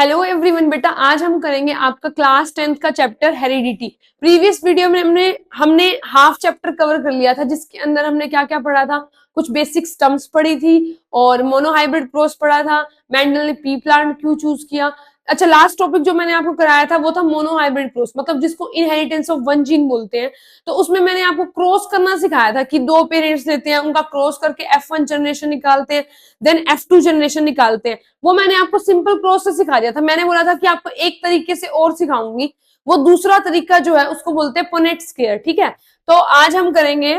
Hello everyone बेटा, आज हम करेंगे आपका क्लास 10th का चैप्टर हेरिडिटी। प्रीवियस वीडियो में हमने हाफ चैप्टर कवर कर लिया था, जिसके अंदर हमने क्या क्या पढ़ा था। कुछ बेसिक टर्म्स पढ़ी थी और मोनोहाइब्रिड क्रॉस पढ़ा था। मेंडल ने पी प्लांट क्यों चूज किया। अच्छा, लास्ट टॉपिक जो मैंने आपको कराया था वो था मोनोहाइब्रिड क्रॉस, मतलब जिसको इनहेरिटेंस ऑफ वन जीन बोलते हैं। तो उसमें मैंने आपको क्रॉस करना सिखाया था कि दो पेरेंट्स लेते हैं, उनका क्रॉस करके F1 जनरेशन निकालते हैं, देन F2 जनरेशन निकालते हैं। वो मैंने आपको सिंपल क्रॉस से सिखा दिया था। मैंने बोला था कि आपको एक तरीके से और सिखाऊंगी, वो दूसरा तरीका जो है उसको बोलते हैं पुनेट स्क्वायर। ठीक है, तो आज हम करेंगे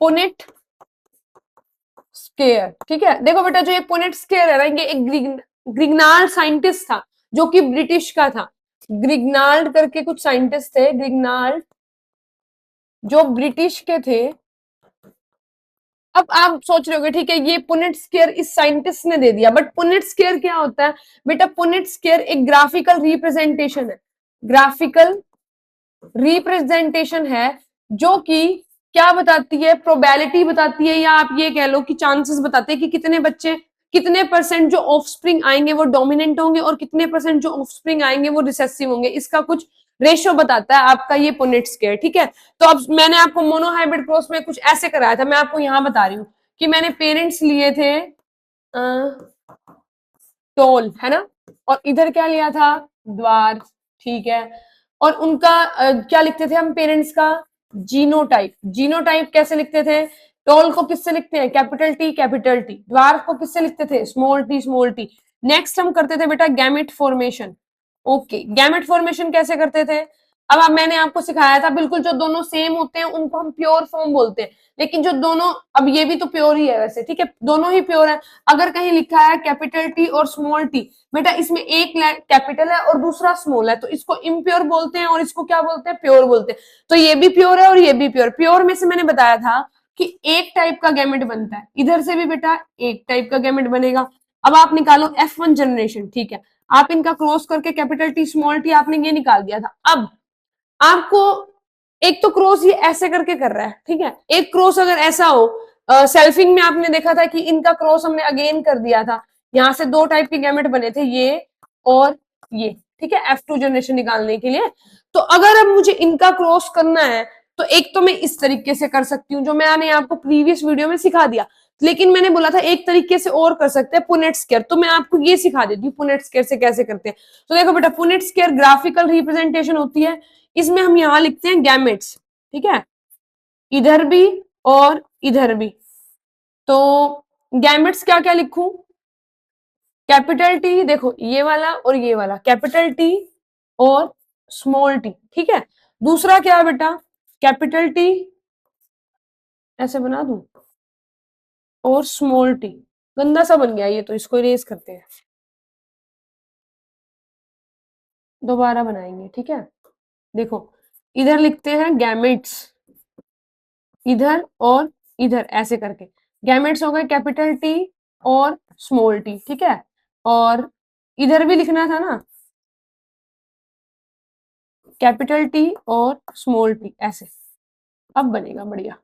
पुनेट स्क्वायर। ठीक है, देखो बेटा, जो ये पुनेट स्क्वायर है ना, ये एक ग्रिग्नाल्ड साइंटिस्ट था जो कि ब्रिटिश का था। ग्रिग्नाल्ड करके कुछ साइंटिस्ट थे, ग्रिग्नाल्ड, जो ब्रिटिश के थे। अब आप सोच रहे होगे, ठीक है, ये पुनेट स्क्वायर इस साइंटिस्ट ने दे दिया, बट पुनेट स्क्वायर क्या होता है बेटा? पुनेट स्क्वायर एक ग्राफिकल रिप्रेजेंटेशन है, ग्राफिकल रिप्रेजेंटेशन है, जो कि क्या बताती है? प्रोबेबिलिटी बताती है, या आप ये कह लो कि चांसेस बताते हैं कि कितने बच्चे, कितने परसेंट जो ऑफस्प्रिंग आएंगे वो डोमिनेंट होंगे और कितने परसेंट जो ऑफस्प्रिंग आएंगे वो रिसेसिव होंगे। इसका कुछ रेशियो बताता है आपका ये पुनेट स्क्वायर। ठीक है, तो अब मैंने आपको मोनोहाइब्रिड क्रॉस में कुछ ऐसे कराया था। मैं आपको यहां बता रही हूँ कि मैंने पेरेंट्स लिए थे टोल, है ना, और इधर क्या लिया था? द्वार। ठीक है, और उनका क्या लिखते थे हम पेरेंट्स का? जीनोटाइप। जीनोटाइप कैसे लिखते थे? टोल को किससे लिखते हैं? Capital T capital T. द्वार को किससे लिखते थे? Small T small T. Next हम करते थे बेटा gamete formation. Okay, gamete formation कैसे करते थे? अब मैंने आपको सिखाया था, बिल्कुल जो दोनों सेम होते हैं उनको हम प्योर फॉर्म बोलते हैं। लेकिन जो दोनों, अब ये भी तो प्योर ही है वैसे, ठीक है, दोनों ही प्योर है। अगर कहीं लिखा है कैपिटल टी और स्मॉल टी, बेटा इसमें एक कैपिटल है और दूसरा स्मॉल है, तो इसको इम्प्योर बोलते हैं और इसको क्या बोलते हैं? प्योर बोलते हैं। तो ये भी प्योर है और ये भी प्योर। प्योर में से मैंने बताया था कि एक टाइप का गैमेट बनता है, इधर से भी बेटा एक टाइप का गैमेट बनेगा। अब आप निकालो F1 जनरेशन। ठीक है, आप इनका क्रॉस करके कैपिटल टी स्मॉल टी आपने ये निकाल दिया था। अब आपको एक तो क्रॉस ये ऐसे करके कर रहा है, ठीक है, एक क्रॉस अगर ऐसा हो, सेल्फिंग में आपने देखा था कि इनका क्रॉस हमने अगेन कर दिया था। यहां से दो टाइप के गैमेट बने थे, ये और ये। ठीक है, F2 जनरेशन निकालने के लिए। तो अगर अब मुझे इनका क्रॉस करना है तो एक तो मैं इस तरीके से कर सकती हूँ, जो मैंने आपको प्रीवियस वीडियो में सिखा दिया। लेकिन मैंने बोला था एक तरीके से और कर सकते हैं, पुनेट स्क्वायर। तो मैं आपको ये सिखा देती हूँ पुनेट स्क्वायर से कैसे करते हैं। तो देखो बेटा, पुनेट स्क्वायर ग्राफिकल रिप्रेजेंटेशन होती है। इसमें हम यहां लिखते हैं गैमेट्स। ठीक है, इधर भी और इधर भी। तो गैमेट्स क्या क्या लिखूं? कैपिटल टी, देखो ये वाला और ये वाला, कैपिटल टी और स्मॉल टी। ठीक है, दूसरा क्या है बेटा? कैपिटल टी, ऐसे बना दूं, और स्मॉल टी। गंदा सा बन गया ये, तो इसको इरेज करते हैं, दोबारा बनाएंगे। ठीक है, देखो इधर लिखते हैं गैमेट्स, इधर और इधर ऐसे करके गैमेट्स हो गए कैपिटल टी और स्मॉल टी। ठीक है, और इधर भी लिखना था ना, कैपिटल टी और स्मॉल टी, ऐसे। अब बनेगा बढ़िया,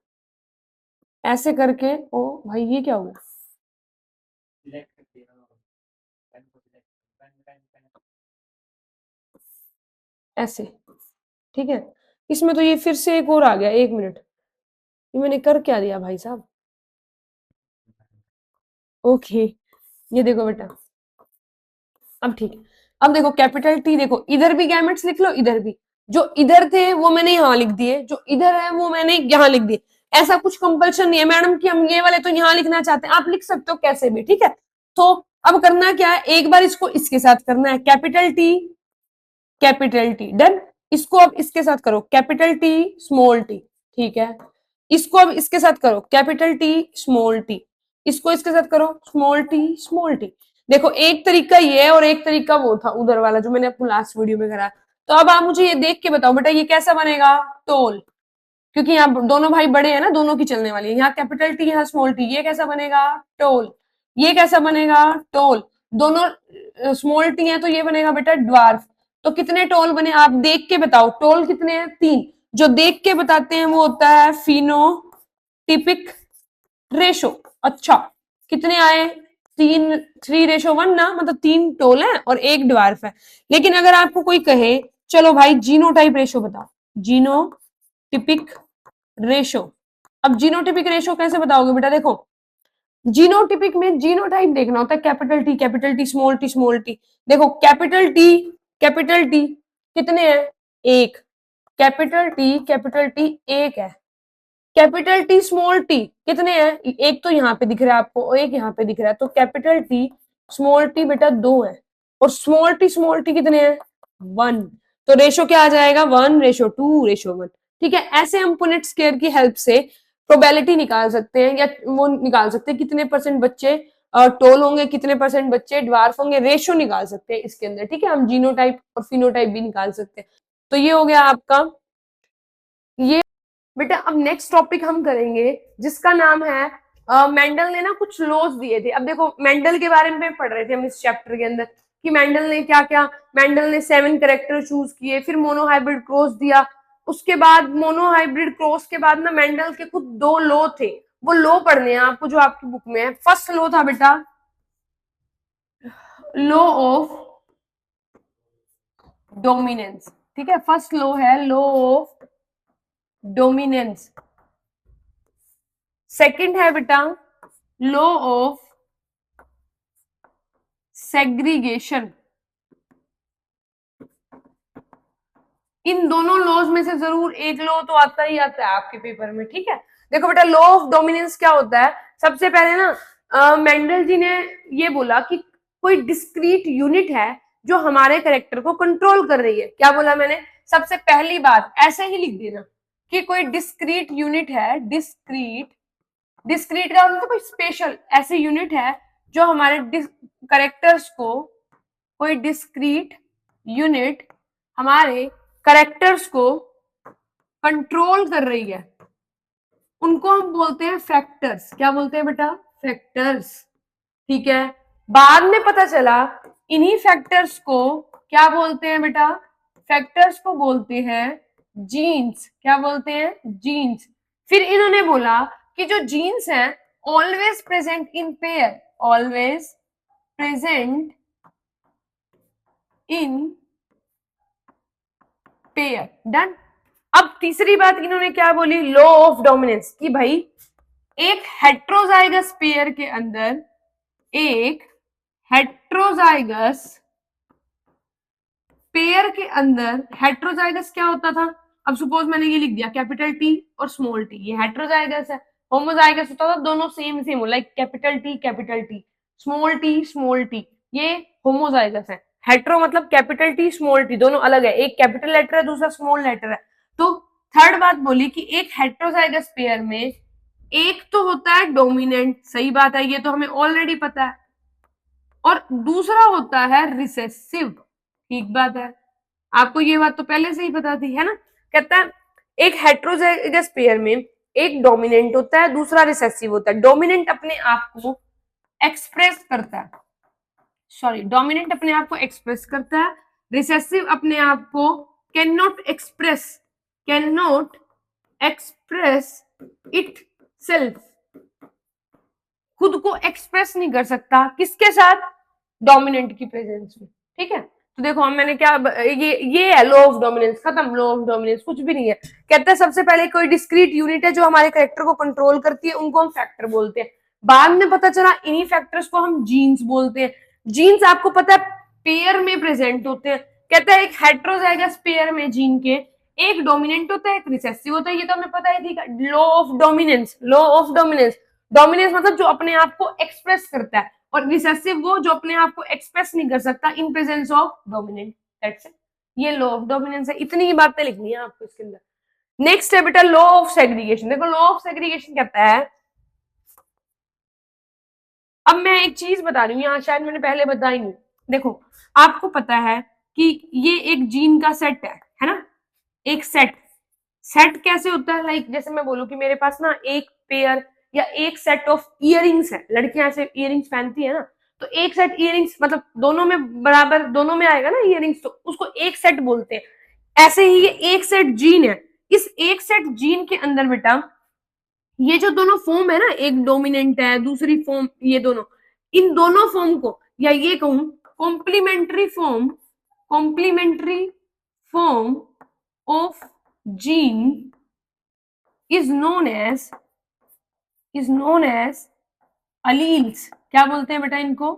ऐसे करके। ओ भाई, ये क्या हो गया? ऐसे, ठीक है। इसमें तो ये फिर से एक और आ गया, एक मिनट, ये मैंने कर क्या दिया भाई साहब? ओके, ये देखो बेटा, अब ठीक है। अब देखो कैपिटल टी, देखो इधर भी गैमेट्स लिख लो, इधर भी। जो इधर थे वो मैंने यहाँ लिख दिए, जो इधर है वो मैंने यहाँ लिख दिए। ऐसा कुछ कंपल्शन नहीं है मैडम कि हम ये वाले तो यहाँ लिखना चाहते हैं, आप लिख सकते हो कैसे भी। ठीक है, तो अब करना क्या है, एक बार इसको इसके साथ करना है, कैपिटल टी डन। इसको अब इसके साथ करो, कैपिटल टी स्मॉल टी। ठीक है, इसको अब इसके साथ करो, कैपिटल टी स्मॉल टी। इसको इसके साथ करो, स्मॉल टी स्मॉल टी। देखो एक तरीका ये है और एक तरीका वो था उधर वाला जो मैंने आपको लास्ट वीडियो में करा। तो अब आप मुझे ये देख के बताओ बेटा, ये कैसा बनेगा? टोल, क्योंकि यहाँ दोनों भाई बड़े हैं ना, दोनों की चलने वाली है। यहाँ कैपिटल टी, यहाँ स्मॉल टी, ये कैसा बनेगा? टोल। ये कैसा बनेगा? टोल। दोनों स्मॉल टी है तो ये बनेगा बेटा ड्वार्फ। तो कितने टोल बने आप देख के बताओ? टोल कितने हैं? 3। जो देख के बताते हैं वो होता है फिनोटिपिक रेशो। अच्छा, कितने आए? 3:1 ना, मतलब 3 टोल है और 1 ड्वार्फ है। लेकिन अगर आपको कोई कहे चलो भाई जीनोटाइप रेशो बताओ, जीनोटिपिक रेशो, अब जीनोटिपिक रेशो कैसे बताओगे बेटा? देखो जीनोटिपिक में जीनोटाइप देखना होता है कैपिटल टी स्मॉल टी। देखो कैपिटल टी कितने हैं? एक। कैपिटल टी एक है। कैपिटल टी स्मॉल टी कितने हैं? एक तो यहाँ पे दिख रहा है आपको और एक यहाँ पे दिख रहा है, तो कैपिटल टी स्मॉल टी बेटा 2 है। और स्मॉल टी कितने हैं? 1। तो रेशो क्या आ जाएगा? 1:2:1। ठीक है, ऐसे हम पुनेट स्क्वायर की हेल्प से प्रोबेबिलिटी निकाल सकते हैं, या वो निकाल सकते हैं कितने परसेंट बच्चे टोल होंगे, कितने परसेंट बच्चे ड्वार्फ होंगे, रेशो निकाल सकते हैं इसके अंदर। ठीक है, हम जीनोटाइप और फिनोटाइप भी निकाल सकते हैं। तो ये हो गया आपका ये। बेटा अब नेक्स्ट टॉपिक हम करेंगे जिसका नाम है मेंडल ने ना कुछ लॉज दिए थे। अब देखो मेंडल के बारे में पढ़ रहे थे हम इस चैप्टर के अंदर कि मेंडल ने क्या क्या, मेंडल ने 7 कैरेक्टर चूज किए, फिर मोनोहाइब्रिड क्रॉस दिया। उसके बाद मोनोहाइब्रिड क्रॉस के बाद ना मेंडल के खुद 2 लॉ थे, वो लॉ पढ़ने हैं आपको जो आपकी बुक में है। फर्स्ट लॉ था बेटा लॉ ऑफ डोमिनेंस। ठीक है, फर्स्ट लॉ है लॉ ऑफ डोमिनेंस। सेकंड है बेटा लॉ ऑफ सेग्रीगेशन। इन दोनों लॉज में से जरूर एक लॉ तो आता ही आता है आपके पेपर में। ठीक है, देखो बेटा लॉ ऑफ डोमिनेंस क्या होता है? सबसे पहले ना मेंडल जी ने ये बोला कि कोई डिस्क्रीट यूनिट है जो हमारे कैरेक्टर को कंट्रोल कर रही है। क्या बोला मैंने? सबसे पहली बात ऐसे ही लिख देना कि कोई डिस्क्रीट यूनिट है, डिस्क्रीट का मतलब कोई स्पेशल ऐसी यूनिट है जो हमारे कैरेक्टर्स को, कोई डिस्क्रीट यूनिट हमारे कैरेक्टर्स को कंट्रोल कर रही है, उनको हम बोलते हैं फैक्टर्स। क्या बोलते हैं बेटा? फैक्टर्स। ठीक है, बाद में पता चला इन्हीं फैक्टर्स को क्या बोलते हैं बेटा? फैक्टर्स को बोलते हैं जीन्स। क्या बोलते हैं? जीन्स। फिर इन्होंने बोला कि जो जीन्स हैं always present in pair, always present in pair. Done. अब तीसरी बात इन्होंने क्या बोली? लॉ ऑफ डोमिनेंस, कि भाई एक हेट्रोजाइगस पेयर के अंदर, एक हेट्रोजाइगस पेयर के अंदर, हेट्रोजाइगस क्या होता था? अब सपोज मैंने ये लिख दिया कैपिटल टी और स्मॉल टी, ये हेट्रोजाइगस है। होमोजाइगस होता था दोनों same same, like capital T, small T, ये होमोजाइगस है। हेट्रो मतलब कैपिटल टी स्मॉल टी दोनों अलग है, एक कैपिटल लेटर है दूसरा स्मॉल लेटर है। तो थर्ड बात बोली कि एक हेट्रोजाइगस पेयर में एक तो होता है डोमिनेंट, सही बात है, ये तो हमें ऑलरेडी पता है, और दूसरा होता है रिसेसिव। ठीक बात है, आपको ये बात तो पहले से ही पता थी, है ना? कहता है एक हेट्रोजाइगस पेयर में एक डोमिनेंट होता है, दूसरा रिसेसिव होता है। डोमिनेंट अपने आप को एक्सप्रेस करता है, डोमिनेंट अपने आप को एक्सप्रेस करता है, रिसेसिव अपने आप को can not express it self, खुद को एक्सप्रेस नहीं कर सकता। किसके साथ? डोमिनेंट की प्रेजेंस में। ठीक है, तो देखो हम मैंने क्या, ये है लॉ ऑफ डोमिनेंस, खत्म। लॉ ऑफ डोमिनेंस कुछ भी नहीं है। कहता है सबसे पहले कोई डिस्क्रीट यूनिट है जो हमारे कैरेक्टर को कंट्रोल करती है, उनको हम फैक्टर बोलते हैं। बाद में पता चला इन्हीं फैक्टर्स को हम जीन्स बोलते हैं। जीन्स आपको पता है पेयर में प्रेजेंट होते हैं। कहता है एक हेट्रोजाइगस पेयर में जीन के एक डोमिनेंट होता है, एक रिसेसिव होता है, ये तो हमें पता ही थी। लॉ ऑफ डोमिनेंस, डोमिनेंस मतलब जो अपने आप को एक्सप्रेस करता है, और रिसेसिव वो जो अपने आप को एक्सप्रेस नहीं कर सकता in presence of dominant. That's it, ये लॉ ऑफ डोमिनेंस है। इतनी ही बातें लिखनी है आपको इसके अंदर। नेक्स्ट है बेटा लॉ ऑफ सेग्रीगेशन। देखो लॉ ऑफ सेग्रीगेशन कहता है, अब मैं एक चीज बता रही हूँ, यहाँ शायद मैंने पहले बताई नहीं। देखो आपको पता है कि ये एक जीन का सेट है ना, एक सेट कैसे होता है? लाइक जैसे मैं बोलूं कि मेरे पास ना एक पेयर या एक सेट ऑफ इयररिंग्स है, लड़कियां ऐसे इयररिंग्स पहनती है ना, तो एक सेट इयररिंग्स मतलब दोनों में बराबर, दोनों में आएगा ना इयररिंग्स, तो उसको एक सेट बोलते हैं। ऐसे ही ये एक सेट जीन है। इस एक सेट जीन के अंदर बेटा ये जो दोनों फॉर्म है ना, एक डोमिनेंट है दूसरी फॉर्म, ये दोनों इन दोनों फॉर्म को, या ये कहूं complementary form of gene is known as alleles. क्या बोलते हैं बेटा इनको?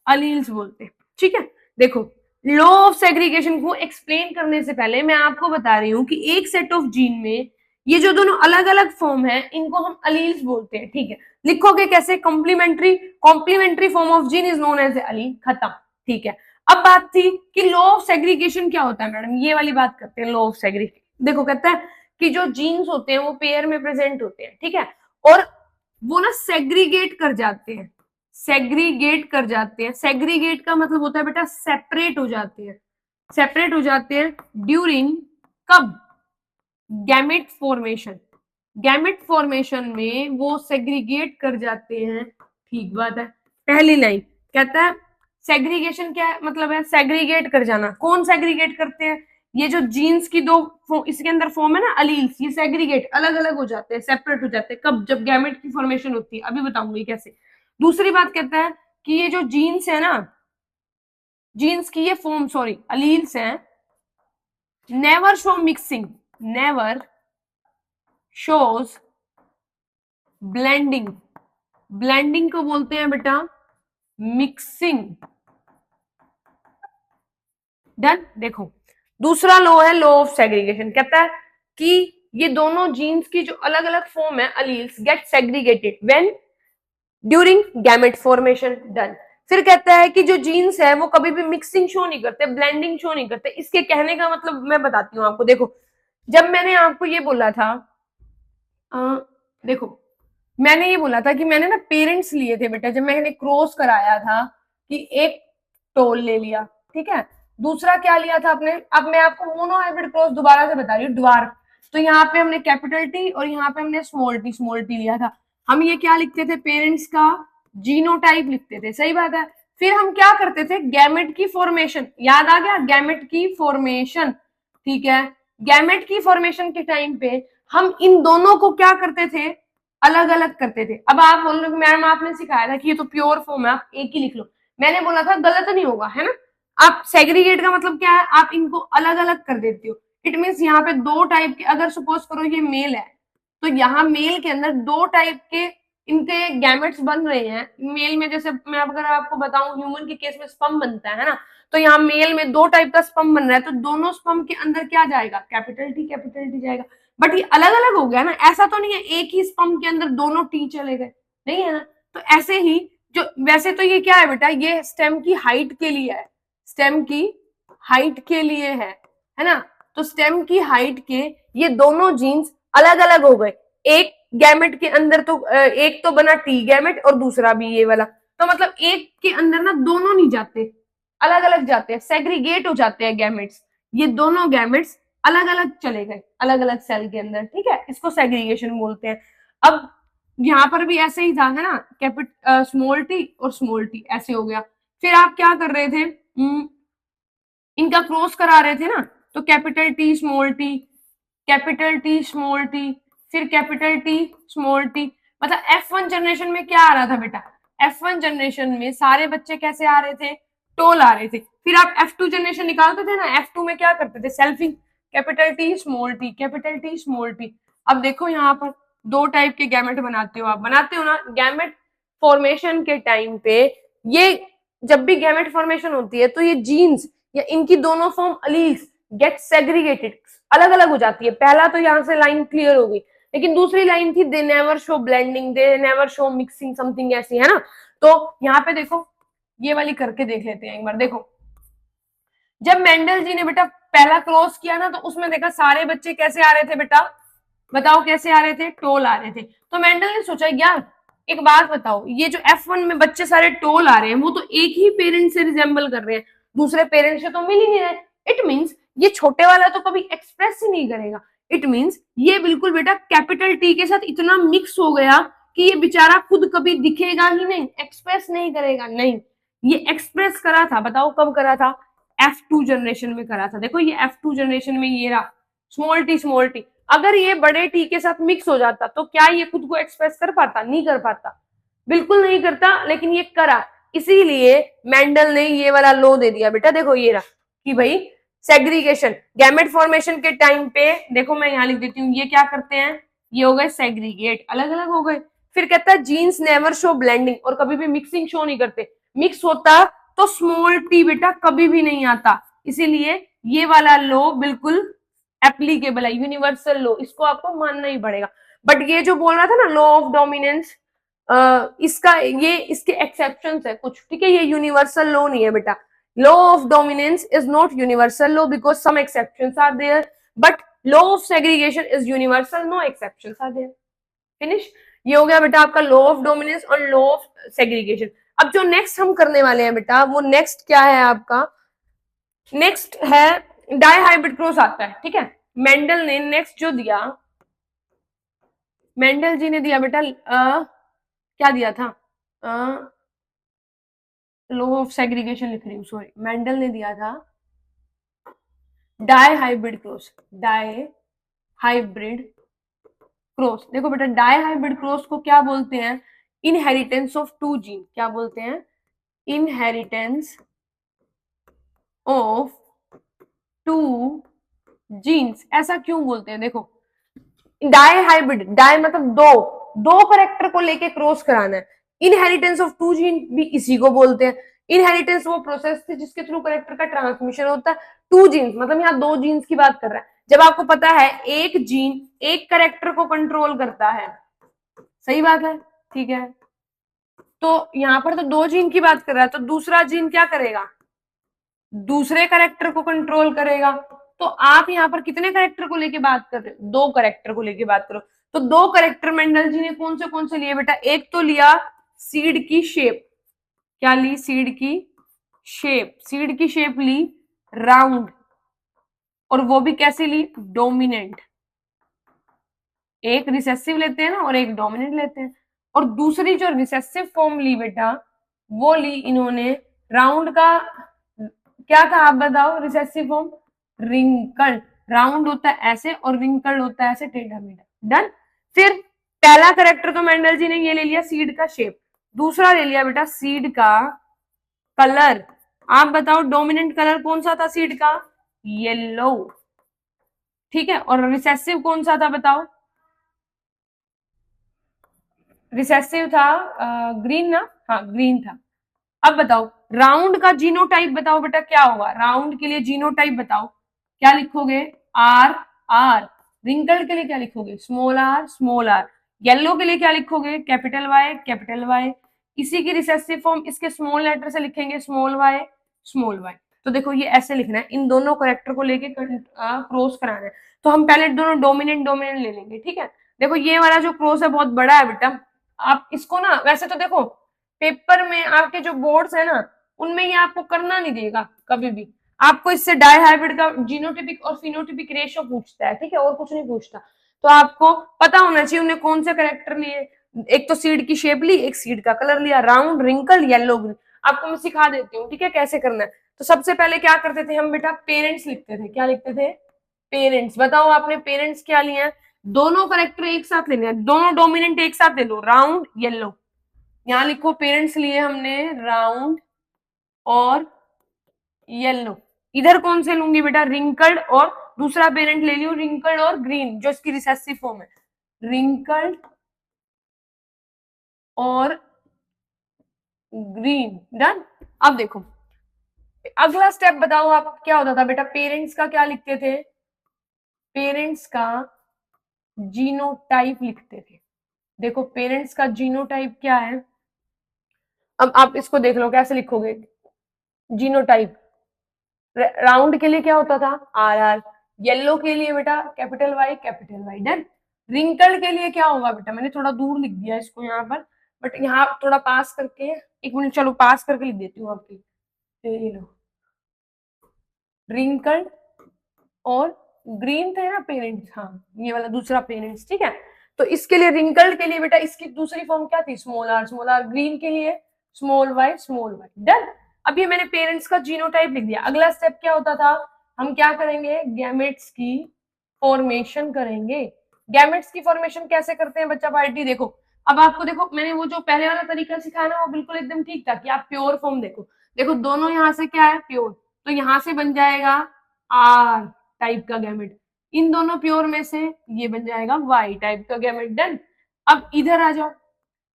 अलील्स बोलते हैं। ठीक है, देखो लॉ ऑफ सेग्रीगेशन को एक्सप्लेन करने से पहले मैं आपको बता रही हूं कि एक सेट ऑफ जीन में ये जो दोनों अलग अलग फॉर्म है इनको हम अलील्स बोलते हैं। ठीक है, लिखोगे कैसे? Complementary form of gene is known as allele, खत्म। ठीक है, अब बात थी कि लॉ ऑफ सेग्रीगेशन क्या होता है मैडम, ये वाली बात करते हैं। लॉ ऑफ सेग्रीगेशन देखो कहता है कि जो जीन्स होते हैं वो पेयर में प्रेजेंट होते हैं। ठीक है, और वो ना सेग्रीगेट कर जाते हैं। सेग्रीगेट का मतलब होता है बेटा सेपरेट हो जाते हैं ड्यूरिंग कब? गैमेट फॉर्मेशन में वो सेग्रीगेट कर जाते हैं। ठीक बात है। पहली लाइन कहता है सेग्रीगेशन क्या है, मतलब है सेग्रीगेट कर जाना। कौन सेग्रीगेट करते हैं? ये जो जीन्स की दो इसके अंदर फॉर्म है ना अलील्स, ये सेग्रीगेट अलग अलग हो जाते हैं, सेपरेट हो जाते हैं। कब? जब गैमेट की फॉर्मेशन होती है, अभी बताऊंगी कैसे। दूसरी बात कहता है कि ये जो जीन्स है ना, जीन्स की ये फॉर्म सॉरी अलील्स हैं, never show mixing, never shows blending. Blending को बोलते हैं बेटा मिक्सिंग। डन। देखो दूसरा लॉ है लॉ ऑफ सेग्रीगेशन, कहता है कि ये दोनों जीन्स की जो अलग अलग फॉर्म है alleles gate segregated when during gamete formation. Done. फिर कहता है कि जो जीन्स है वो कभी भी मिक्सिंग शो नहीं करते, ब्लेंडिंग शो नहीं करते। इसके कहने का मतलब मैं बताती हूँ आपको। देखो जब मैंने आपको ये बोला था देखो मैंने ये बोला था कि मैंने ना पेरेंट्स लिए थे बेटा, जब मैंने क्रॉस कराया था कि एक टोल ले लिया, ठीक है, दूसरा क्या लिया था आपने? अब मैं आपको मोनोहाइब्रिड क्रॉस दोबारा से बता रही हूँ, ड्वार्फ। तो यहाँ पे हमने कैपिटल टी और यहाँ पे हमने स्मॉल टी लिया था। हम ये क्या लिखते थे? पेरेंट्स का जीनोटाइप लिखते थे, सही बात है। फिर हम क्या करते थे? गैमेट की फॉर्मेशन, याद आ गया? गैमेट की फॉर्मेशन, ठीक है, गैमेट की फॉर्मेशन के टाइम पे हम इन दोनों को क्या करते थे? अलग अलग करते थे। अब आप बोल रहे हो मैडम आपने सिखाया था कि ये तो प्योर फॉर्म है, आप एक ही लिख लो। मैंने बोला था गलत नहीं होगा, है ना। आप सेग्रीगेट का मतलब क्या है? आप इनको अलग अलग कर देते हो। इट मीन्स यहाँ पे दो टाइप के, अगर सपोज करो ये मेल है तो यहाँ मेल के अंदर दो टाइप के इनके गैमेट्स बन रहे हैं। मेल में जैसे मैं अगर आपको बताऊं ह्यूमन के केस में स्पर्म बनता है ना, तो यहाँ मेल में दो टाइप का स्पर्म बन रहा है, तो दोनों स्पर्म के अंदर क्या जाएगा? कैपिटल टी जाएगा। बट ये अलग अलग हो गया ना, ऐसा तो नहीं है एक ही स्पर्म के अंदर दोनों टी चले गए, नहीं है ना। तो ऐसे ही जो वैसे तो ये क्या है बेटा, ये स्टेम की हाइट के लिए है, स्टेम की हाइट के लिए है ना। तो स्टेम की हाइट के ये दोनों जीन्स अलग अलग हो गए। एक गैमेट के अंदर तो एक तो बना टी गैमेट और दूसरा भी ये वाला, तो मतलब एक के अंदर ना दोनों नहीं जाते, अलग अलग जाते हैं, सेग्रीगेट हो जाते हैं गैमेट्स। ये दोनों गैमेट्स अलग अलग चले गए अलग अलग सेल के अंदर, ठीक है, इसको सेग्रीगेशन बोलते हैं। अब यहाँ पर भी ऐसे ही था, है ना, स्मॉल टी और स्मॉल टी ऐसे हो गया। फिर आप क्या कर रहे थे? इनका क्रॉस करा रहे थे ना, तो capital T small T, capital T small T, फिर कैपिटल टी स्मॉल टी। मतलब F1 जनरेशन में क्या आ रहा था बेटा? F1 जनरेशन में सारे बच्चे कैसे आ रहे थे? टोल आ रहे थे। फिर आप F2 जनरेशन निकालते थे ना, F2 में क्या करते थे? Selfing, capital T small T, capital T small T. अब देखो यहाँ पर दो टाइप के गैमेट बनाते हो, आप बनाते हो ना। गैमेट फॉर्मेशन के टाइम पे ये जब भी गैमेट फॉर्मेशन होती है तो ये जीन्स या इनकी दोनों फॉर्म अलील्स गेट सेग्रीगेटेड, अलग अलग हो जाती है। पहला तो यहाँ से लाइन क्लियर हो गई, लेकिन दूसरी लाइन थी they never show blending, they never show mixing, something ऐसी, है ना। तो यहाँ पे देखो ये वाली करके देख लेते हैं एक बार। देखो जब मेंडल जी ने बेटा पहला क्रॉस किया ना, तो उसमें देखा सारे बच्चे कैसे आ रहे थे बेटा? बताओ कैसे आ रहे थे? टोल आ रहे थे। तो मेंडल ने सोचा यार एक बात बताओ, ये जो F1 में बच्चे सारे टोल आ रहे हैं वो तो एक ही पेरेंट से रिजेंबल कर रहे हैं, दूसरे पेरेंट से तो मिल ही नहीं रहे। इट मीन्स ये छोटे वाला तो कभी एक्सप्रेस ही नहीं करेगा। इट मीन्स ये बिल्कुल बेटा कैपिटल टी के साथ इतना मिक्स हो गया कि ये बेचारा खुद कभी दिखेगा ही नहीं, एक्सप्रेस नहीं करेगा। नहीं, ये एक्सप्रेस करा था, बताओ कब करा था? F2 जनरेशन में करा था। देखो ये F2 जनरेशन में ये रहा स्मॉल टी। अगर ये बड़े टी के साथ मिक्स हो जाता तो क्या ये खुद को एक्सप्रेस कर पाता? नहीं कर पाता। बिल्कुल नहीं करता, लेकिन ये करा, इसीलिए मेंडल ने ये वाला लॉ दे दिया बेटा। देखो ये रहा कि भाई सेग्रीगेशन, गैमेट फॉर्मेशन के टाइम पे, देखो मैं यहाँ लिख देती हूँ, ये क्या करते हैं, ये हो गए सेग्रीगेट, अलग अलग हो गए। फिर कहता है जीन्स नेवर शो ब्लेंडिंग, और कभी भी मिक्सिंग शो नहीं करते। मिक्स होता तो स्मॉल टी बेटा कभी भी नहीं आता, इसीलिए ये वाला लॉ बिल्कुल एप्लीकेबल है, यूनिवर्सल लॉ, इसको आपको मानना ही पड़ेगा। बट ये जो बोल रहा था ना लॉ ऑफ डोमिनेंस, इसका ये इसके एक्सेप्शंस है कुछ, ठीक है, ये यूनिवर्सल लॉ नहीं है बेटा। Law of dominance is not universal law because some exceptions are there, but law of segregation is universal, no exceptions are there. Finish. ये हो गया बेटा आपका लॉ ऑफ डोमिनेंस और लॉ ऑफ सेग्रीगेशन। अब जो नेक्स्ट हम करने वाले हैं बेटा, वो नेक्स्ट क्या है आपका, नेक्स्ट है डाइहाइब्रिड क्रॉस आता है, ठीक है। मेंडल ने नेक्स्ट जो दिया, मेंडल जी ने दिया बेटा क्या दिया था, लॉ ऑफ सेग्रीगेशन लिख रही हूँ, सॉरी, मेंडल ने दिया था डाइहाइब्रिड क्रॉस, डाइहाइब्रिड क्रॉस। देखो बेटा डाइहाइब्रिड क्रॉस को क्या बोलते हैं, इनहेरिटेंस ऑफ टू जीन, क्या बोलते हैं, इनहेरिटेंस ऑफ टू जीन्स। ऐसा क्यों बोलते हैं, देखो डाइहाइब्रिड, डाई मतलब दो, दो करेक्टर को लेके क्रॉस कराना है। इनहेरिटेंस ऑफ टू जीन भी इसी को बोलते हैं। इनहेरिटेंस वो प्रोसेस थी जिसके थ्रू करेक्टर का ट्रांसमिशन होता है। टू जीन्स मतलब यहाँ दो जीन्स की बात कर रहा है। जब आपको पता है एक जीन एक करेक्टर को कंट्रोल करता है, सही बात है, ठीक है, तो यहाँ पर तो दो जीन की बात कर रहा है, तो दूसरा जीन क्या करेगा, दूसरे करेक्टर को कंट्रोल करेगा। तो आप यहाँ पर कितने करेक्टर को लेके बात कर रहे हो, दो करेक्टर को लेके बात करो। तो दो करेक्टर मेंडल जी ने कौन से लिए बेटा, एक तो लिया सीड की शेप, क्या ली, सीड की शेप, सीड की शेप ली राउंड, और वो भी कैसे ली, डोमिनेंट। एक रिसेसिव लेते हैं ना और एक डोमिनेंट लेते हैं। और दूसरी जो रिसेसिव फॉर्म ली बेटा, वो ली इन्होंने राउंड का, क्या था आप बताओ, रिसेसिव फॉर्म रिंकल, राउंड होता है ऐसे और रिंकल होता है ऐसे, टेढ़ा मेढ़ा, डन। फिर पहला करेक्टर तो मेंडल जी ने ये ले लिया सीड का शेप, दूसरा ले लिया बेटा सीड का कलर। आप बताओ डोमिनेंट कलर कौन सा था सीड का, येलो, ठीक है, और रिसेसिव कौन सा था बताओ, रिसेसिव था ग्रीन ना, हाँ ग्रीन था। अब बताओ राउंड का जीनोटाइप बताओ बेटा क्या होगा, राउंड के लिए जीनोटाइप बताओ, क्या लिखोगे, आर आर। रिंकल के लिए क्या लिखोगे, small R small R. Yellow के लिए क्या लिखोगे, कैपिटल वाई कैपिटल वाई। इसी की रिसेसिव फॉर्म इसके स्मॉल लेटर से लिखेंगे, स्मॉल वाई स्मॉल वाई। तो देखो ये ऐसे लिखना है, इन दोनों करेक्टर को लेके क्रॉस कराना है। तो हम पहले दोनों डोमिनेंट डोमिनेंट ले लेंगे, ठीक है। देखो ये वाला जो क्रॉस है बहुत बड़ा है बेटा, आप इसको ना, वैसे तो देखो पेपर में आपके जो बोर्ड्स है ना, उनमें ये आपको करना नहीं देगा कभी भी, आपको इससे डाइहाइब्रिड का जीनोटिपिक और फिनोटिपिक रेशियो पूछता है, ठीक है, और कुछ नहीं पूछता। तो आपको पता होना चाहिए उन्हें कौन से करेक्टर लिए, एक तो सीड की शेप ली, एक सीड का कलर लिया, राउंड रिंकल येलो ग्रीन। आपको मैं सिखा देती हूँ, ठीक है, कैसे करना है। तो सबसे पहले क्या करते थे हम बेटा, पेरेंट्स लिखते थे, क्या लिखते थे, पेरेंट्स। बताओ आपने पेरेंट्स क्या लिए हैं, दोनों करेक्टर एक साथ लेने हैं, दोनों डोमिनेंट एक साथ ले लो, राउंड येलो। यहां लिखो पेरेंट्स लिए हमने राउंड और येलो। इधर कौन से लूंगी बेटा, रिंकल्ड, और दूसरा पेरेंट ले लियो रिंकल्ड और ग्रीन, जो इसकी रिसेसिव फॉर्म है, रिंकल्ड और ग्रीन, डन। अब देखो अगला स्टेप बताओ आप क्या होता था बेटा, पेरेंट्स का क्या लिखते थे, पेरेंट्स का जीनोटाइप लिखते थे। देखो पेरेंट्स का जीनोटाइप क्या है, अब आप इसको देख लो कैसे लिखोगे, जीनोटाइप राउंड के लिए क्या होता था, आर आर। येलो के लिए बेटा कैपिटल वाई, डन। रिंकल्ड के लिए क्या होगा बेटा, मैंने थोड़ा दूर लिख दिया इसको यहाँ पर, बट यहाँ थोड़ा पास करके, एक मिनट चलो पास करके लिख देती हूँ आपकी, ये लो, रिंकल्ड और ग्रीन थे ना पेरेंट्स, हाँ ये वाला दूसरा पेरेंट्स, ठीक है। तो इसके लिए रिंकल्ड के लिए बेटा इसकी दूसरी फॉर्म क्या थी, स्मॉल आर। ग्रीन के लिए स्मॉल वाई, डन। अब ये मैंने पेरेंट्स का जीनोटाइप लिख दिया। अगला स्टेप क्या होता था, हम क्या करेंगे, गैमेट्स की फॉर्मेशन करेंगे। गैमेट्स की फॉर्मेशन कैसे करते हैं बच्चा पार्टी, देखो अब आपको देखो मैंने वो जो पहले वाला तरीका सिखाया ना वो बिल्कुल एकदम ठीक था कि आप प्योर फॉर्म देखो, देखो दोनों यहाँ से क्या है प्योर, तो यहाँ से बन जाएगा आर टाइप का गैमेट, इन दोनों प्योर में से ये बन जाएगा वाई टाइप का गैमेट। डन। अब इधर आ जाओ,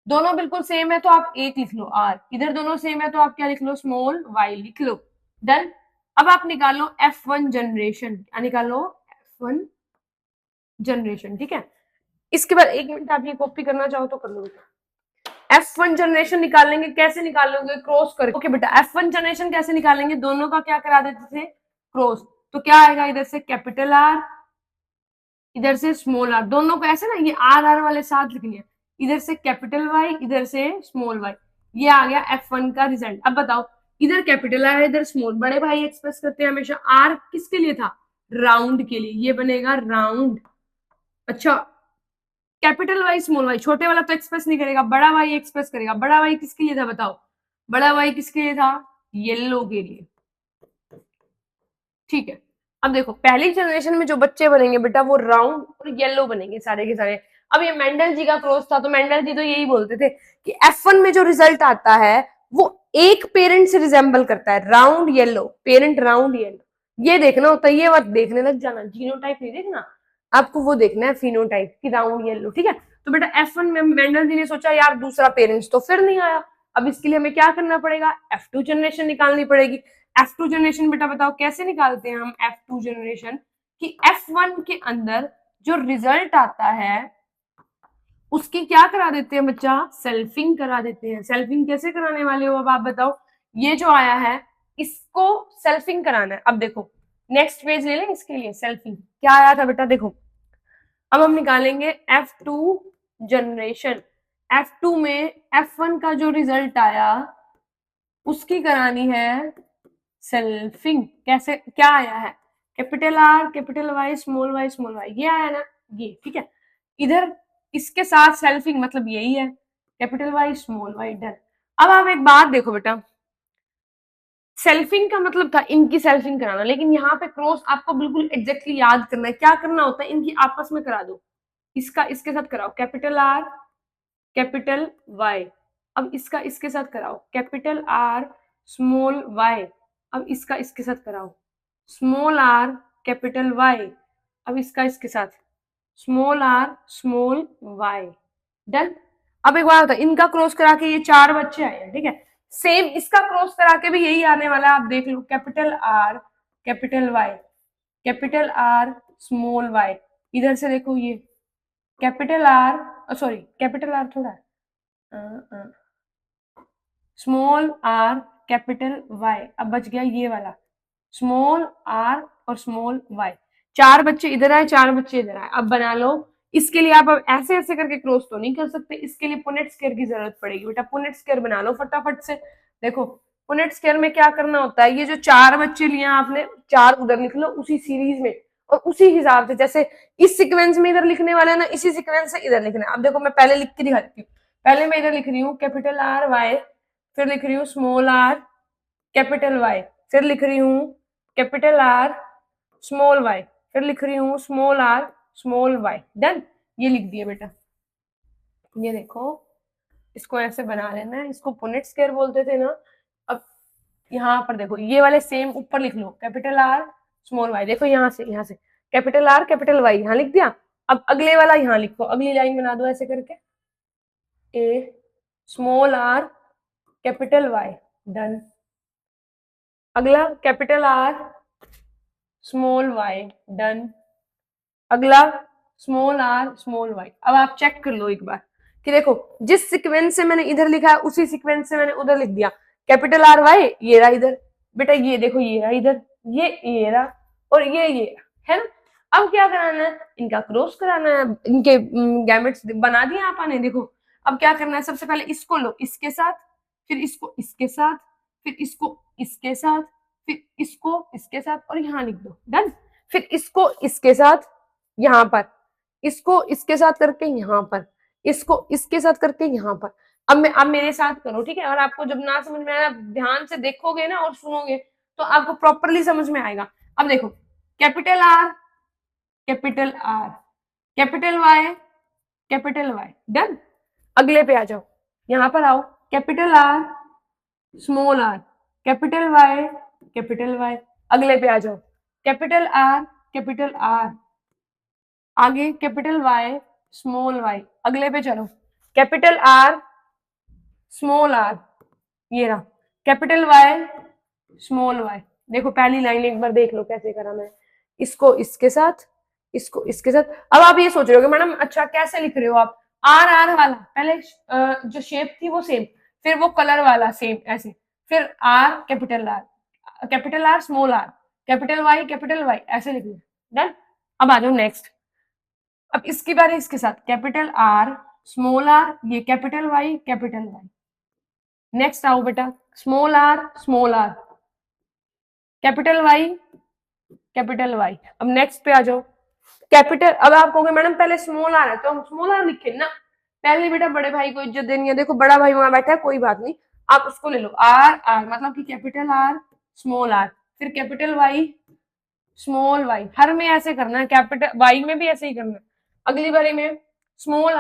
दोनों बिल्कुल सेम है तो आप एक लिख लो आर, इधर दोनों सेम है तो आप क्या लिख लो स्मॉल वाई लिख लो। डन। अब आप निकालो F1 जनरेशन, क्या निकालो F1 जनरेशन, ठीक है। इसके बाद 1 मिनट आप ये कॉपी करना चाहो तो कर लो। F1 जनरेशन निकालेंगे, कैसे निकालोगे क्रॉस करके। ओके बेटा F1 जनरेशन कैसे निकालेंगे, दोनों का क्या करा देते थे क्रॉस, तो क्या आएगा इधर से कैपिटल आर इधर से स्मॉल आर, दोनों को ऐसे ना ये आर आर वाले साथ लिखनी है, इधर से कैपिटल वाई इधर से स्मॉल वाई, ये आ गया F1 का रिजल्ट। अब बताओ इधर कैपिटल आर इधर स्मॉल, बड़े भाई एक्सप्रेस करते हैं हमेशा आर किसके लिए था राउंड के लिए, ये बनेगा राउंड। अच्छा कैपिटल वाई स्मॉल वाई, छोटे वाला तो एक्सप्रेस नहीं करेगा, बड़ा वाई एक्सप्रेस करेगा। बड़ा वाई किसके लिए था बताओ, बड़ा वाई किसके लिए था येलो के लिए, ठीक है। अब देखो पहली जनरेशन में जो बच्चे बनेंगे बेटा वो राउंड और येलो बनेंगे सारे के सारे। अब ये मेंडल जी का क्रॉस था तो मेंडल जी तो यही बोलते थे कि F1 में जो रिजल्ट आता है वो एक पेरेंट से रिजेंबल करता है, round yellow parent round yellow, ये देखना होता है, ये मत देखने लग जाना, जीनोटाइप नहीं देखना आपको, वो देखना है फिनोटाइप की राउंड येलो, ठीक है। तो बेटा F1 में मेंडल जी ने सोचा यार दूसरा पेरेंट्स तो फिर नहीं आया, अब इसके लिए हमें क्या करना पड़ेगा F2 जनरेशन निकालनी पड़ेगी। F2 जनरेशन बेटा बताओ कैसे निकालते हैं हम F2 जनरेशन, कि F1 के अंदर जो रिजल्ट आता है उसकी क्या करा देते हैं बच्चा सेल्फिंग करा देते हैं। सेल्फिंग कैसे कराने वाले हो अब आप बताओ, ये जो आया है इसको सेल्फिंग कराना है। अब देखो नेक्स्ट पेज ले लें इसके लिए, सेल्फिंग क्या आया था बेटा देखो, अब हम निकालेंगे F2 जनरेशन, F2 में F1 का जो रिजल्ट आया उसकी करानी है सेल्फिंग। कैसे क्या आया है capital R capital Y small Y, ये आया ना ये, ठीक है। इधर इसके साथ सेल्फिंग मतलब यही है capital Y small Y. Done. अब आप एक बात देखो बेटा, सेल्फिंग का मतलब था इनकी सेल्फिंग कराना, लेकिन यहाँ पे क्रॉस आपको बिल्कुल एग्जैक्टली याद करना है, क्या करना होता है इनकी आपस में करा दो, इसका इसके साथ कराओ कैपिटल आर कैपिटल वाई, अब इसका इसके साथ कराओ कैपिटल आर स्मॉल वाई, अब इसका इसके साथ कराओ स्मॉल आर कैपिटल वाई, अब इसका इसके साथ small R small Y. Done. अब एक बात होता है इनका क्रॉस करा के ये 4 बच्चे आए हैं, ठीक है। सेम इसका क्रॉस करा के भी यही आने वाला है, आप देख लो capital R capital R small Y, इधर से देखो ये capital R sorry capital R थोड़ा स्मॉल आर कैपिटल वाई, अब बच गया ये वाला स्मॉल आर और स्मॉल वाई, 4 बच्चे इधर आए 4 बच्चे इधर आए। अब बना लो, इसके लिए आप अब ऐसे ऐसे करके क्रॉस तो नहीं कर सकते, इसके लिए पुनेट स्क्वायर की जरूरत पड़ेगी बेटा, पुनेट स्क्वायर बना लो फटाफट से। देखो पुनेट स्क्वायर में क्या करना होता है, ये जो 4 बच्चे लिए आपने 4 उधर लिख लो उसी सीरीज में और उसी हिसाब से, जैसे इस सीक्वेंस में इधर लिखने वाला है ना इसी सीक्वेंस से इधर लिखना है। अब देखो मैं पहले लिख के दिखाती हूँ, पहले मैं इधर लिख रही हूँ कैपिटल आर वाई, फिर लिख रही हूँ स्मॉल आर कैपिटल वाई, फिर लिख रही हूँ कैपिटल आर स्मॉल वाई, फिर लिख रही हूँ small R small Y. Done. ये लिख दिया बेटा, ये देखो इसको ऐसे बना लेना है, इसको पुनेट स्क्वायर बोलते थे ना। अब यहाँ पर देखो ये वाले सेम ऊपर लिख लो कैपिटल आर स्मॉल वाई, देखो यहाँ से कैपिटल आर कैपिटल वाई यहाँ लिख दिया। अब अगले वाला यहाँ लिखो, अगली लाइन बना दो ऐसे करके ए small R capital Y. Done. अगला capital R small Y. Done. अगला स्मॉल आर स्मॉल वाई। अब आप चेक कर लो एक बार कि देखो जिस सीक्वेंस से मैंने इधर लिखा है उसी सीक्वेंस से मैंने उधर लिख दिया कैपिटल आर वाई, ये रहा इधर बेटा, ये देखो ये रहा इधर, ये रहा और ये रहा, है ना। अब क्या कराना है इनका क्रॉस कराना है, इनके गैमेट्स बना दिए आपने। देखो अब क्या करना है, सबसे पहले इसको लो इसके साथ, फिर इसको इसके साथ, फिर इसको इसके साथ, फिर इसको इसके साथ और यहाँ लिख दो। डन। फिर इसको इसके साथ यहाँ पर, इसको इसके साथ करके यहाँ पर, इसको इसके साथ करके यहाँ पर। अब मेरे साथ करो, ठीक है। और आपको जब ना समझ में आया ध्यान से देखोगे ना और सुनोगे तो आपको प्रॉपरली समझ में आएगा। अब देखो capital R capital Y capital Y. Done. अगले पे आ जाओ, यहां पर आओ, capital R small R, capital Y capital Y. अगले पे आ जाओ, कैपिटल आर कैपिटल आर, आगे कैपिटल वाई स्मॉल वाई। अगले पे चलो, कैपिटल आर स्मॉल आर, ये रहा, कैपिटल वाई स्मॉल वाई। देखो पहली लाइन एक बार देख लो कैसे करा मैं, इसको इसके साथ, इसको इसके साथ। अब आप ये सोच रहे हो कि मैडम अच्छा कैसे लिख रहे हो आप, आर आर वाला पहले जो शेप थी वो सेम, फिर वो कलर वाला सेम ऐसे, फिर R capital R small R, capital Y ऐसे लिख लिया, डन। अब आ जाओ नेक्स्ट, अब इसकी बारी इसके साथ, कैपिटल आर स्मॉल आर, ये कैपिटल वाई। नेक्स्ट आओ बेटा, स्मॉल आर कैपिटल वाई। अब नेक्स्ट पे आ जाओ, कैपिटल, अब आप कहोगे मैडम पहले स्मॉल आर है तो हम स्मॉल आर लिखे ना, पहले बेटा बड़े भाई को इज्जत देनी है। देखो बड़ा भाई वहां बैठा है, कोई बात नहीं, आप उसको ले लो, आर आर मतलब कि कैपिटल आर स्मॉल आर, फिर कैपिटल वाई स्मॉल वाई। हर में ऐसे करना है, कैपिटल वाई में भी ऐसे ही करना है। अगली बारी में स्मॉल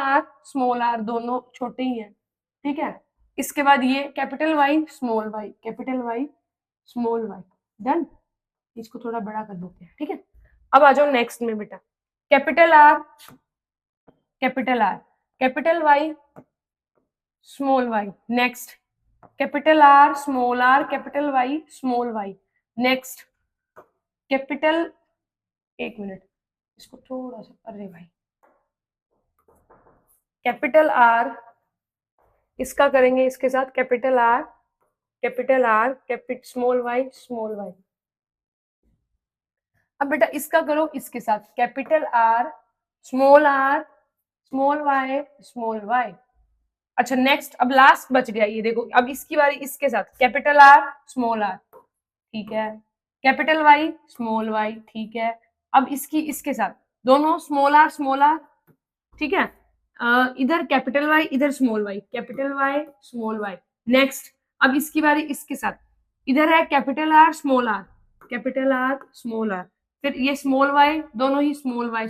आर दोनों छोटे ही हैं, ठीक है। इसके बाद ये capital Y small Y, done. इसको थोड़ा बड़ा कर देते हैं, ठीक है। अब आ जाओ नेक्स्ट में बेटा, capital R capital Y small Y. Next capital R capital Y small Y. Next capital, एक मिनट इसको थोड़ा सा, अरे भाई, कैपिटल आर इसका करेंगे इसके साथ, कैपिटल आर स्मॉल वाई। अब बेटा इसका करो इसके साथ, कैपिटल आर स्मॉल वाई। अच्छा नेक्स्ट, अब लास्ट बच गया ये देखो, अब इसकी बारी इसके साथ, कैपिटल आर स्मॉल आर, ठीक है, कैपिटल वाई स्मॉल वाई, ठीक है। अब इसकी इसके साथ दोनों स्मॉल आर, ठीक है। इधर कैपिटल वाई इधर small Y, capital Y small Y. Next, अब इसकी बारी इसके साथ, इधर है कैपिटल आर स्मॉल आर, फिर ये स्मॉल वाई, दोनों ही स्मॉल वाई,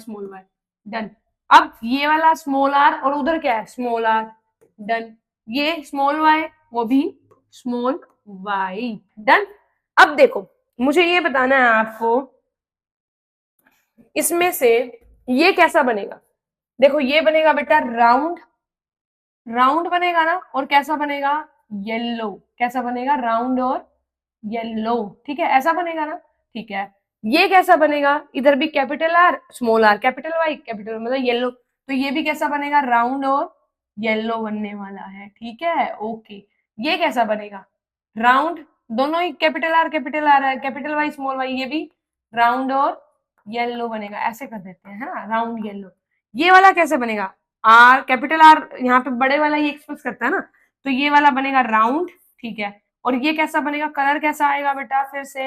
डन। अब ये वाला स्मॉल आर और उधर क्या है स्मॉल आर, डन। ये स्मॉल वाई वो भी स्मॉल वाई, डन। अब देखो मुझे ये बताना है आपको, इसमें से ये कैसा बनेगा। देखो ये बनेगा बेटा राउंड बनेगा ना, और कैसा बनेगा येलो, कैसा बनेगा राउंड और येलो, ठीक है, ऐसा बनेगा ना, ठीक है। ये कैसा बनेगा, इधर भी capital R small R, capital Y capital मतलब येलो, तो ये भी कैसा बनेगा राउंड और येलो बनने वाला है, ठीक है, ओके। ये कैसा बनेगा राउंड, दोनों ही कैपिटल आर है, कैपिटल वाई स्मॉल वाई, ये भी राउंड और येलो बनेगा, ऐसे कर देते हैं, है ना, राउंड येलो। ये वाला कैसे बनेगा, आर कैपिटल आर यहाँ पे बड़े वाला ही एक्सप्रेस करता है ना, तो ये वाला बनेगा राउंड, ठीक है। और ये कैसा बनेगा, कलर कैसा आएगा बेटा फिर से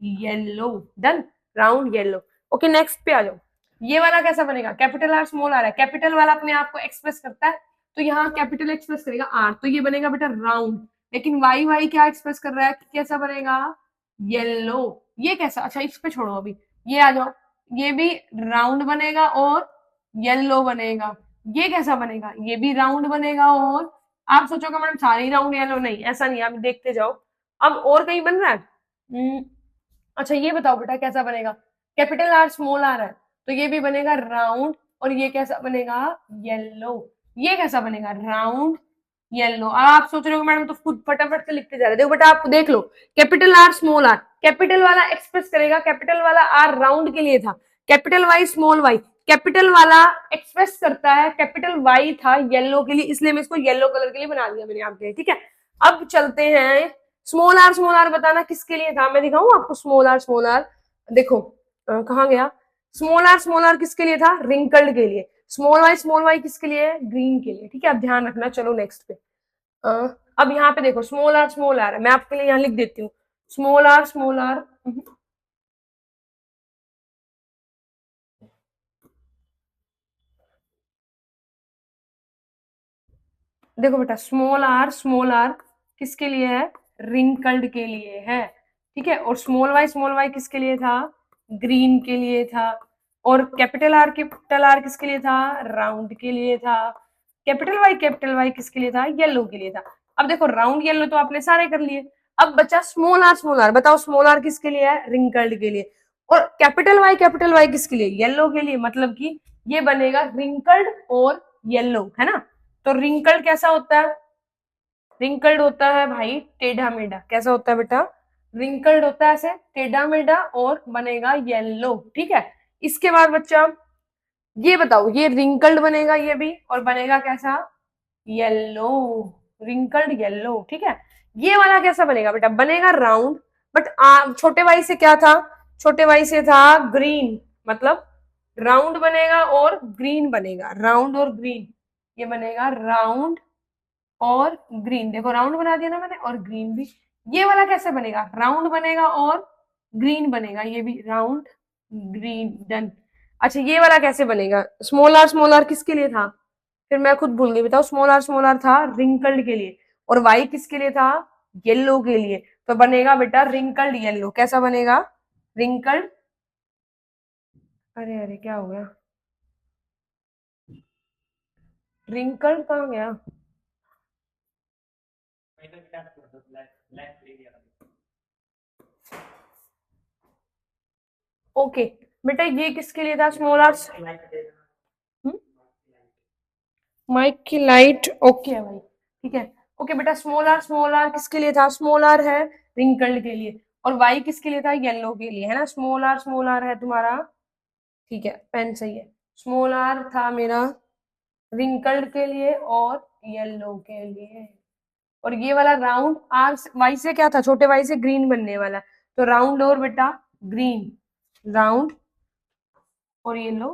yellow, done, round yellow. Okay next पे आ जाओ, ये वाला कैसा बनेगा, कैपिटल आर स्मॉल आर है, कैपिटल वाला अपने आप को एक्सप्रेस करता है, तो यहाँ कैपिटल एक्सप्रेस करेगा आर, तो ये बनेगा बेटा राउंड। लेकिन वाई क्या एक्सप्रेस कर रहा है, कैसा बनेगा येलो। ये कैसा, अच्छा इस पे छोड़ो अभी, ये आ जाओ, ये भी राउंड बनेगा और येलो बनेगा। ये कैसा बनेगा, ये भी राउंड बनेगा, और आप सोचोगे मैडम सारे राउंड येलो, नहीं ऐसा नहीं, आप देखते जाओ। अब और कहीं बन रहा है, अच्छा ये बताओ बेटा कैसा बनेगा, कैपिटल आर स्मॉल आर है, तो ये भी बनेगा राउंड, और ये कैसा बनेगा येलो। ये कैसा बनेगा राउंड येलो। अब आप सोच रहे हो मैडम तो खुद फटाफट से लिखते जा रहे, देखो बेटा आप देख लो, capital R small R, capital वाला एक्सप्रेस करेगा, कैपिटल वाला आर राउंड के लिए था, capital Y small Y, capital वाला एक्सप्रेस करता है, कैपिटल वाई था येलो के लिए, इसलिए मैं इसको येलो कलर के लिए बना दिया मैंने आपके लिए, ठीक है। अब चलते हैं, स्मॉल आर बताना किसके लिए था, मैं दिखाऊं आपको स्मॉल आर, देखो कहाँ गया, स्मॉल आर किसके लिए था, रिंकल्ड के लिए, स्मॉल वाई किसके लिए, ग्रीन के लिए, ठीक है। अब ध्यान रखना, चलो नेक्स्ट पे। अब यहाँ पे देखो स्मॉल आर है, मैं आपके लिए यहाँ लिख देती हूँ स्मॉल आर, देखो बेटा स्मॉल आर किसके लिए है, रिंकल्ड के लिए है, ठीक है। और स्मॉल वाई किसके लिए था, ग्रीन के लिए था। और कैपिटल आर किसके लिए था, राउंड के लिए था। कैपिटल वाई किसके लिए था, येलो के लिए था। अब देखो राउंड येलो तो आपने सारे कर लिए, अब बचा स्मॉल आर, बताओ स्मॉल आर किसके लिए है, रिंकल्ड के लिए। और कैपिटल वाई किसके लिए, येलो के लिए, मतलब कि ये बनेगा रिंकल्ड और येलो, है ना। तो रिंकल्ड कैसा होता है, रिंकल्ड होता है भाई टेढ़ा मेढ़ा, कैसा होता है बेटा, रिंकल्ड होता है ऐसे टेढ़ा मेढ़ा और बनेगा येलो, ठीक है। इसके बाद बच्चा ये बताओ, ये रिंकल्ड बनेगा ये भी, और बनेगा कैसा, येलो, रिंकल्ड येलो, ठीक है। ये वाला कैसा बनेगा बेटा, बनेगा राउंड, बट छोटे वाई से क्या था, छोटे वाई से था ग्रीन, मतलब राउंड बनेगा और ग्रीन बनेगा, राउंड और ग्रीन, ये बनेगा राउंड और ग्रीन, देखो राउंड बना दिया ना मैंने, और ग्रीन भी। ये वाला कैसे बनेगा, राउंड बनेगा और ग्रीन बनेगा, ये भी राउंड ग्रीन, डन। अच्छा ये वाला कैसे बनेगा, स्मॉल आर किसके लिए था, फिर मैं खुद भूल गई, बताओ स्मॉल आर था रिंकल्ड के लिए, और वाई किसके लिए था, येलो के लिए। तो बनेगा बेटा रिंकल्ड येलो, कैसा बनेगा, रिंकल्ड, अरे अरे क्या हो गया, रिंकल्ड कहाँ गया, ओके बेटा ये किसके लिए था स्मॉल आर, माइक की लाइट ओके है भाई, ठीक है। ओके बेटा स्मॉल आर किसके लिए था, स्मॉल आर है रिंकल्ड के लिए, और वाई किसके लिए था, येलो के लिए, है ना। स्मॉल आर है तुम्हारा, ठीक है पेन सही है, स्मॉल आर था मेरा रिंकल्ड के लिए और येलो के लिए। और ये वाला राउंड आर वाई से क्या था, छोटे वाई से ग्रीन बनने वाला, तो राउंड और बेटा ग्रीन, राउंड और येलो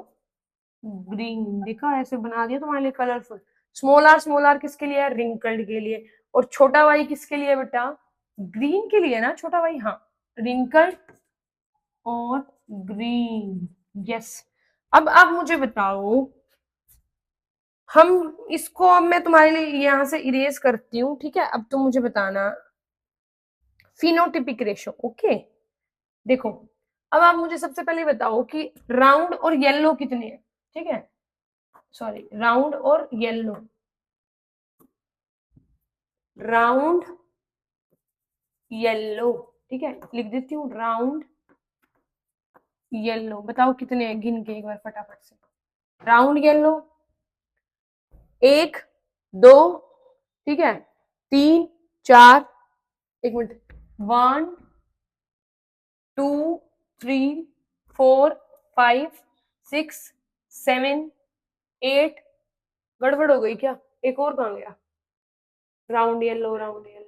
ग्रीन, देखा ऐसे बना दिया तुम्हारे लिए कलरफुल। स्मॉल आर किसके लिए है, रिंकल्ड के लिए, और छोटा वाई किसके लिए बेटा, ग्रीन के लिए ना छोटा वाई, हाँ रिंकल्ड और ग्रीन, यस। अब आप मुझे बताओ, हम इसको, अब मैं तुम्हारे लिए यहां से इरेज करती हूँ, ठीक है। अब तुम मुझे बताना फिनोटिपिक रेशो, ओके। देखो अब आप मुझे सबसे पहले बताओ कि राउंड और येलो कितने हैं, ठीक है, सॉरी राउंड और येलो, राउंड येलो, ठीक है लिख देती हूँ राउंड येलो, बताओ कितने हैं, गिन के एक बार फटाफट से, राउंड येलो, एक, दो, ठीक है, तीन, चार, एक minute, one, two, three, four, five, six, seven, eight, गड़बड़ हो गई क्या, एक और कहाँ गया, राउंड येलो, राउंड येलो,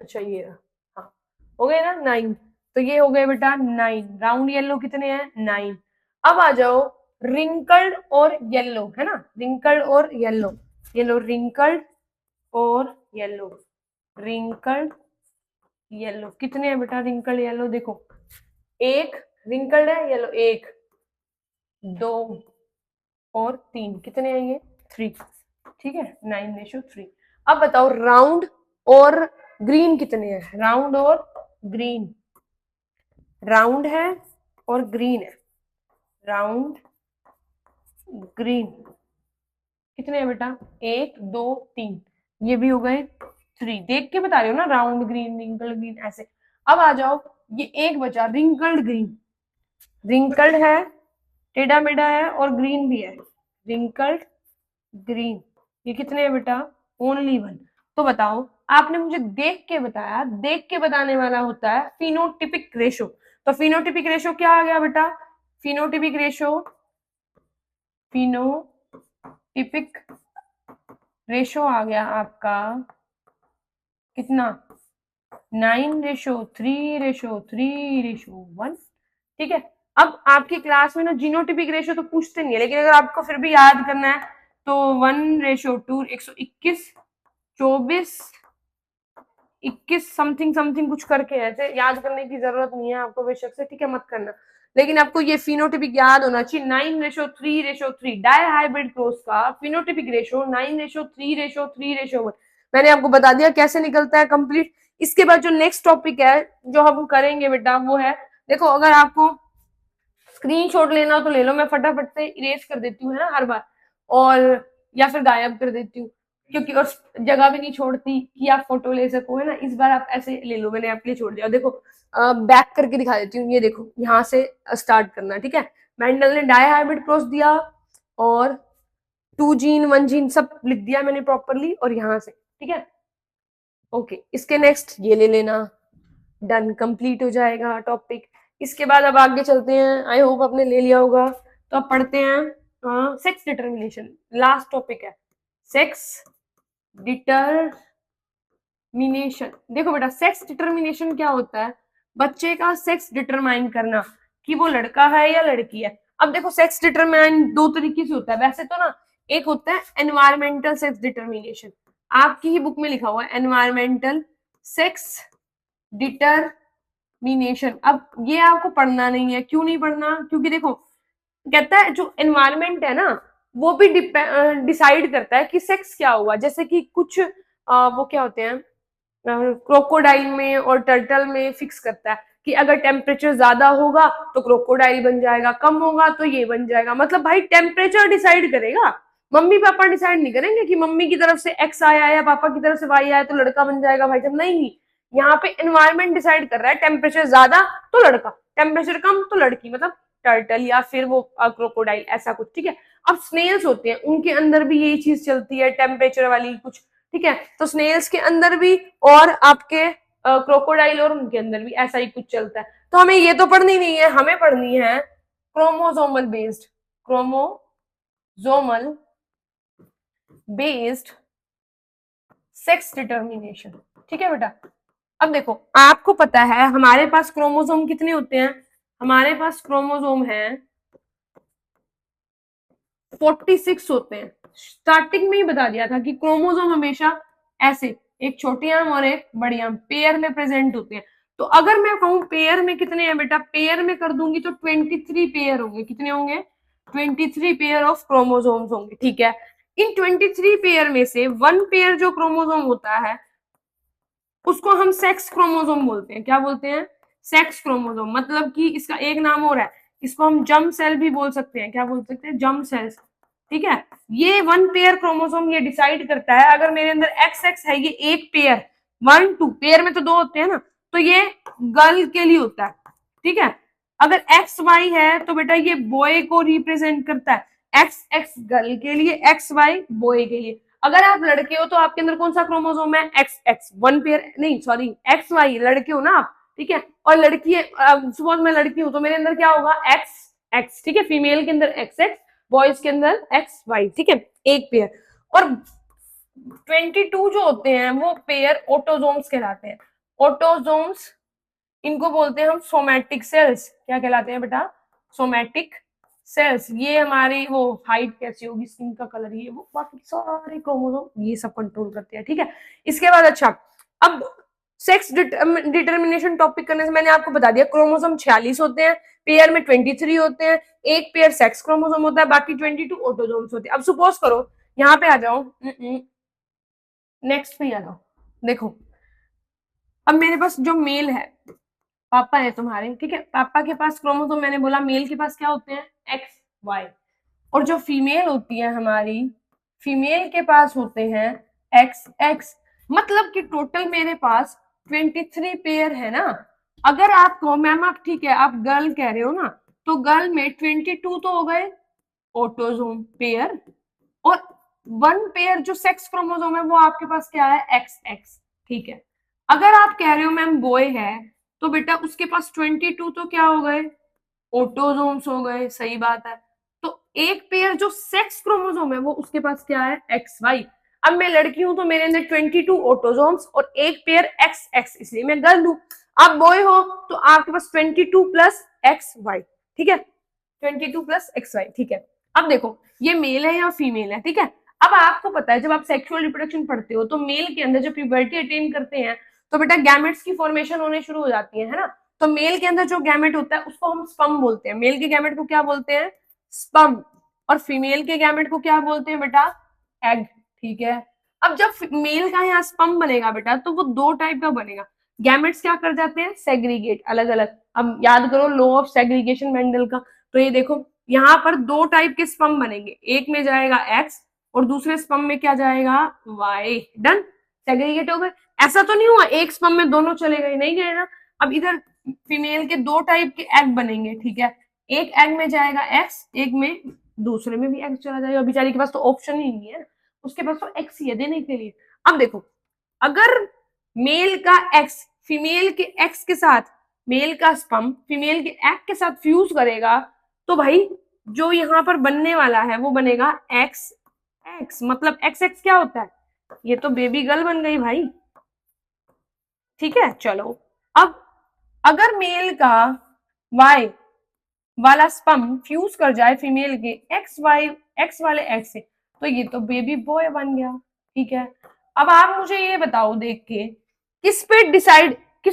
अच्छा ये रहा, हाँ हो गए ना 9, तो ये हो गए बेटा 9, राउंड येलो कितने हैं, 9। अब आ जाओ रिंकल्ड और येलो, है ना, रिंकल्ड और येलो, येलो रिंकल्ड और येलो, रिंकल्ड येलो कितने हैं बेटा, रिंकल्ड येलो देखो, एक रिंकल्ड है येलो, एक, दो और तीन, कितने हैं ये, 3, ठीक है 9:3। अब बताओ राउंड और ग्रीन कितने हैं, राउंड और ग्रीन, राउंड है और ग्रीन है, राउंड ग्रीन कितने हैं बेटा, एक, दो, तीन, ये भी हो गए 3, देख के बता रही हो ना, राउंड ग्रीन, रिंकल्ड ग्रीन ऐसे। अब आ जाओ ये एक बचा रिंकल्ड ग्रीन, रिंकल्ड है, टेढ़ा मेढ़ा है और ग्रीन भी है, रिंकल्ड ग्रीन, ये कितने हैं बेटा, ओनली 1। तो बताओ आपने मुझे देख के बताया, देख के बताने वाला होता है फिनोटिपिक रेशो। तो फिनोटिपिक रेशो क्या आ गया बेटा, फिनोटिपिक रेशो, फिनोटिपिक रेशो आ गया आपका कितना, 9:3:3:1, ठीक है। अब आपकी क्लास में ना जीनोटिपिक रेशो तो पूछते नहीं है, लेकिन अगर आपको फिर भी याद करना है तो 1:2, 121, 24, 21 समथिंग समथिंग कुछ करके, ऐसे याद करने की जरूरत नहीं है आपको बेशक से, ठीक है मत करना, लेकिन आपको ये फिनोटिपिक याद होना चाहिए। 9:3:3 डाई हाइब्रिड क्रॉस का फिनोटिपिक रेशो 9:3:3:1, मैंने आपको बता दिया कैसे निकलता है कंप्लीट। इसके बाद जो नेक्स्ट टॉपिक है जो हम करेंगे बेटा वो है, देखो अगर आपको स्क्रीनशॉट लेना हो तो ले लो, मैं फटाफट से इरेज कर देती हूँ, है ना हर बार। और या फिर गायब कर देती हूँ, क्योंकि और जगह भी नहीं छोड़ती कि आप फोटो ले सको, है ना। इस बार आप ऐसे ले लो, मैंने आपके लिए छोड़ दिया। देखो बैक करके दिखा देती हूँ, ये देखो यहाँ से स्टार्ट करना, ठीक है। मेंडल ने डायहाइब्रिड क्रॉस दिया और 2 जीन 1 जीन सब लिख दिया मैंने प्रॉपरली, और यहाँ से, ठीक है। ओके, इसके नेक्स्ट ये ले लेना, डन, कंप्लीट हो जाएगा टॉपिक। इसके बाद अब आगे चलते हैं, आई होप आपने ले लिया होगा। तो अब पढ़ते हैं सेक्स डिटर्मिनेशन, लास्ट टॉपिक है सेक्स डिटर्मिनेशन। देखो बेटा, सेक्स डिटर्मिनेशन क्या होता है? बच्चे का सेक्स डिटरमाइन करना कि वो लड़का है या लड़की है। अब देखो, सेक्स डिटरमाइन दो तरीके से होता है वैसे तो ना। एक होता है एनवायरमेंटल सेक्स डिटर्मिनेशन, आपकी ही बुक में लिखा हुआ है एनवायरमेंटल सेक्स डिटर्मिनेशन। अब ये आपको पढ़ना नहीं है, क्यों नहीं पढ़ना? क्योंकि देखो, कहता है जो एनवायरमेंट है ना, वो भी डिसाइड करता है कि सेक्स क्या हुआ। जैसे कि कुछ वो क्या होते हैं, क्रोकोडाइल में और टर्टल में फिक्स करता है कि अगर टेम्परेचर ज्यादा होगा तो क्रोकोडाइल बन जाएगा, कम होगा तो ये बन जाएगा। मतलब भाई टेम्परेचर डिसाइड करेगा, मम्मी पापा डिसाइड नहीं करेंगे कि मम्मी की तरफ से एक्स आया या पापा की तरफ से वाई आया तो लड़का बन जाएगा भाई साहब, नहीं। यहाँ पे एनवायरमेंट डिसाइड कर रहा है, टेम्परेचर ज्यादा तो लड़का, टेम्परेचर कम तो लड़की, मतलब टर्टल या फिर वो क्रोकोडाइल, ऐसा कुछ, ठीक है। अब स्नेल्स होते हैं, उनके अंदर भी यही चीज चलती है, टेम्परेचर वाली कुछ, ठीक है। तो स्नेल्स के अंदर भी और आपके क्रोकोडाइल और उनके अंदर भी ऐसा ही कुछ चलता है। तो हमें ये तो पढ़नी नहीं है, हमें पढ़नी है chromosomal based, chromosomal based sex determination, ठीक है बेटा। अब देखो, आपको पता है हमारे पास क्रोमोसोम कितने होते हैं? हमारे पास क्रोमोसोम है 46 होते हैं। स्टार्टिंग में ही बता दिया था कि क्रोमोसोम हमेशा ऐसे एक छोटी आर्म और एक बड़ी आर्म पेयर में प्रेजेंट होते हैं। तो अगर मैं कहूं पेयर में कितने हैं बेटा, पेयर में कर दूंगी तो 23 पेयर होंगे। कितने होंगे? 23 पेयर ऑफ क्रोमोसोम्स होंगे, ठीक है। इन 23 पेयर में से 1 पेयर जो क्रोमोसोम होता है उसको हम सेक्स क्रोमोसोम बोलते हैं। क्या बोलते हैं? Sex chromosome. मतलब कि इसका एक नाम और है, इसको हम जर्म सेल भी बोल सकते हैं। क्या बोल सकते हैं? जर्म सेल्स, ठीक है। ये 1 पेयर क्रोमोसोम ये डिसाइड करता है, अगर मेरे अंदर एक्स एक्स है, ये एक पेयर, 1 2 पेयर में तो 2 होते हैं ना, तो ये गर्ल के लिए होता है, ठीक है। अगर एक्स वाई है तो बेटा ये बॉय को रिप्रेजेंट करता है, एक्स एक्स गर्ल के लिए, एक्स वाई बॉय के लिए। अगर आप लड़के हो तो आपके अंदर कौन सा क्रोमोसोम है? एक्स एक्स, 1 पेयर नहीं, सॉरी, एक्स वाई, लड़के हो ना आप, ठीक है। और लड़की है, सपोज मैं लड़की हूं तो मेरे अंदर क्या होगा? एक्स एक्स, ठीक है। फीमेल के अंदर एक्स एक्स, बॉयज के अंदर एक्स वाई, ठीक है, एक पेयर। और 22 जो होते हैं वो पेयर ऑटोजोम्स कहलाते हैं। ऑटोजोम्स, इनको बोलते हैं हम सोमैटिक सेल्स। क्या कहलाते हैं बेटा? Somatic cells. ये हमारी वो हाइट कैसी होगी, स्किन का कलर, ये वो बाकी सारे क्रोमोसोम ये सब कंट्रोल करते हैं, ठीक है। इसके बाद अच्छा, अब सेक्स डिटर्मिनेशन टॉपिक करने से मैंने आपको बता दिया क्रोमोसोम 46 होते हैं, पेयर में 23 होते हैं, एक पेयर सेक्स क्रोमोसोम होता है, बाकी 22 ऑटोजोम्स होते हैं। अब सपोज करो, यहाँ पे आ जाओ, नेक्स्ट पे आ जाओ। देखो, अब मेरे पास जो मेल है, पापा है तुम्हारे, ठीक है, पापा के पास क्रोमोसोम, मैंने बोला मेल के पास क्या होते हैं? X Y. और जो फीमेल होती है हमारी, फीमेल के पास होते हैं एक्स एक्स। मतलब कि टोटल मेरे पास 23 पेयर है ना। अगर आप कहो मैम आप ठीक है आप गर्ल कह रहे हो ना, तो गर्ल में 22 तो हो गए ऑटोजोम पेयर, और 1 पेयर जो सेक्स क्रोमोसोम है वो आपके पास क्या है? एक्स एक्स, ठीक है। अगर आप कह रहे हो मैम बॉय है, तो बेटा उसके पास 22 तो क्या हो गए? ऑटोजोम्स हो गए, सही बात है। तो एक पेयर जो सेक्स क्रोमोसोम है वो उसके पास क्या है? X Y. अब मैं लड़की हूं तो मेरे अंदर 22 ऑटोजोम्स और एक पेयर एक्स एक्स, इसलिए मैं गर्ल हूं। आप बॉय हो तो आपके पास 22 प्लस एक्स वाई, ठीक है, 22 प्लस एक्स वाई, ठीक है। अब देखो ये मेल है या फीमेल है, ठीक है। अब आपको पता है जब आप सेक्सुअल रिप्रोडक्शन पढ़ते हो तो मेल के अंदर जब प्यूबर्टी अटेन करते हैं तो बेटा गैमेट्स की फॉर्मेशन होने शुरू हो जाती है ना। तो मेल के अंदर जो गैमेट होता है उसको हम स्पर्म बोलते हैं। मेल के गैमेट को क्या बोलते हैं? स्पर्म। और फीमेल के गैमेट को क्या बोलते हैं बेटा? एग, ठीक है। अब जब मेल का यहाँ स्पर्म बनेगा बेटा तो वो 2 टाइप का बनेगा। गैमेट्स क्या कर जाते हैं? सेग्रीगेट, अलग अलग। अब याद करो लॉ ऑफ सेग्रीगेशन मेंडल का। तो ये देखो यहाँ पर दो टाइप के स्पर्म बनेंगे, एक में जाएगा एक्स और दूसरे स्पर्म में क्या जाएगा, वाई। डन, सेग्रीगेट हो गए। ऐसा तो नहीं हुआ एक स्पर्म में दोनों चले गए, नहीं गए ना। अब इधर फीमेल के दो टाइप के एग बनेंगे, ठीक है, एक एग में जाएगा एक्स, एक में दूसरे में भी एक्स चला जाएगा। बेचारी के पास तो ऑप्शन ही नहीं है, उसके पास तो एक्स ही है देने के लिए। अब देखो, अगर मेल का एक्स फीमेल के एक्स के साथ, मेल का स्पर्म फीमेल के एग के साथ फ्यूज करेगा, तो भाई जो यहाँ पर बनने वाला है वो बनेगा एक्स एक्स। मतलब एक्स एक्स क्या होता है, ये तो बेबी गर्ल बन गई भाई। ठीक है, चलो अब अगर मेल का वाई वाला स्पर्म फ्यूज कर जाए फीमेल के एक्स वाई एक्स वाले एक्स से, तो ये तो बेबी बॉय बन गया। ठीक है, अब आप मुझे ये बताओ देख के, किस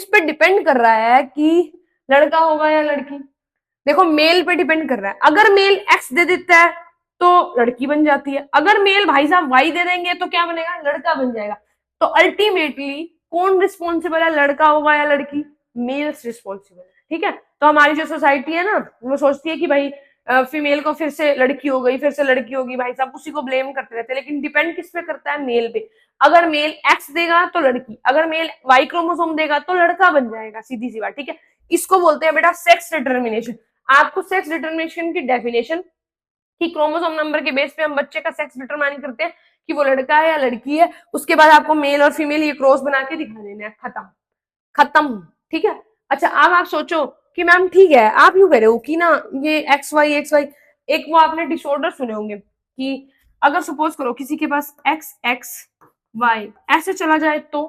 पे डिपेंड कर रहा है कि लड़का होगा या लड़की। देखो मेल पे डिपेंड कर रहा है, अगर मेल एक्स दे देता है तो लड़की बन जाती है, अगर मेल भाई साहब वाई दे देंगे तो क्या बनेगा, लड़का बन जाएगा। तो अल्टीमेटली कौन रिस्पॉन्सिबल है, लड़का होगा या लड़की, मेल्स रिस्पॉन्सिबल है। ठीक है, तो हमारी जो सोसाइटी है ना, वो सोचती है कि भाई फीमेल को फिर से लड़की हो गई, फिर से लड़की होगी, भाई साहब उसी को ब्लेम करते रहते हैं। लेकिन डिपेंड किस पे करता है, मेल पे। अगर मेल एक्स देगा तो लड़की, अगर मेल वाई क्रोमोसोम देगा तो लड़का बन जाएगा, सीधी सी बात। ठीक है, इसको बोलते हैं बेटा सेक्स डिटर्मिनेशन। आपको सेक्स डिटर्मिनेशन की डेफिनेशन, कि क्रोमोसोम नंबर के बेस पे हम बच्चे का सेक्स डिटरमाइन करते हैं कि वो लड़का है या लड़की है, उसके बाद आपको मेल और फीमेल ये क्रॉस बना के दिखा देना है, खत्म खत्म। ठीक है, अच्छा अब आप सोचो कि मैम ठीक है, आप यूं कह रहे हो कि ना ये एक्स वाई, एक वो आपने डिसऑर्डर सुने होंगे कि अगर सपोज करो किसी के पास एक्स एक्स वाई ऐसे चला जाए तो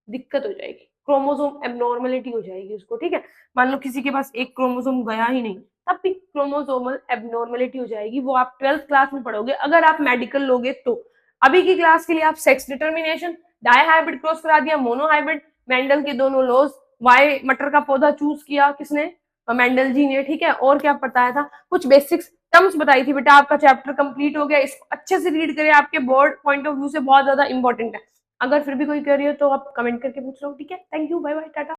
दिक्कत हो जाएगी, क्रोमोसोम एबनॉर्मलिटी हो जाएगी उसको। ठीक है, मान लो किसी के पास एक क्रोमोसोम गया ही नहीं, तब भी क्रोमोसोमल एबनॉर्मलिटी हो जाएगी। वो आप 12th क्लास में पढ़ोगे अगर आप मेडिकल लोगे तो। अभी की क्लास के लिए आप sex determination, dihybrid cross करा दिया, मोनो हाइब्रिड, मेंडल के दोनों लॉज, वाई मटर का पौधा चूज किया किसने, मेंडल जी ने। ठीक है, और क्या बताया था, कुछ बेसिक्स टर्म्स बताई थी बेटा। आपका चैप्टर कंप्लीट हो गया, इसको अच्छे से रीड करें, आपके बोर्ड पॉइंट ऑफ व्यू से बहुत ज्यादा इंपॉर्टेंट है। अगर फिर भी कोई क्वेरी हो तो आप कमेंट करके पूछ लो। ठीक है, thank you, bye bye, Tata.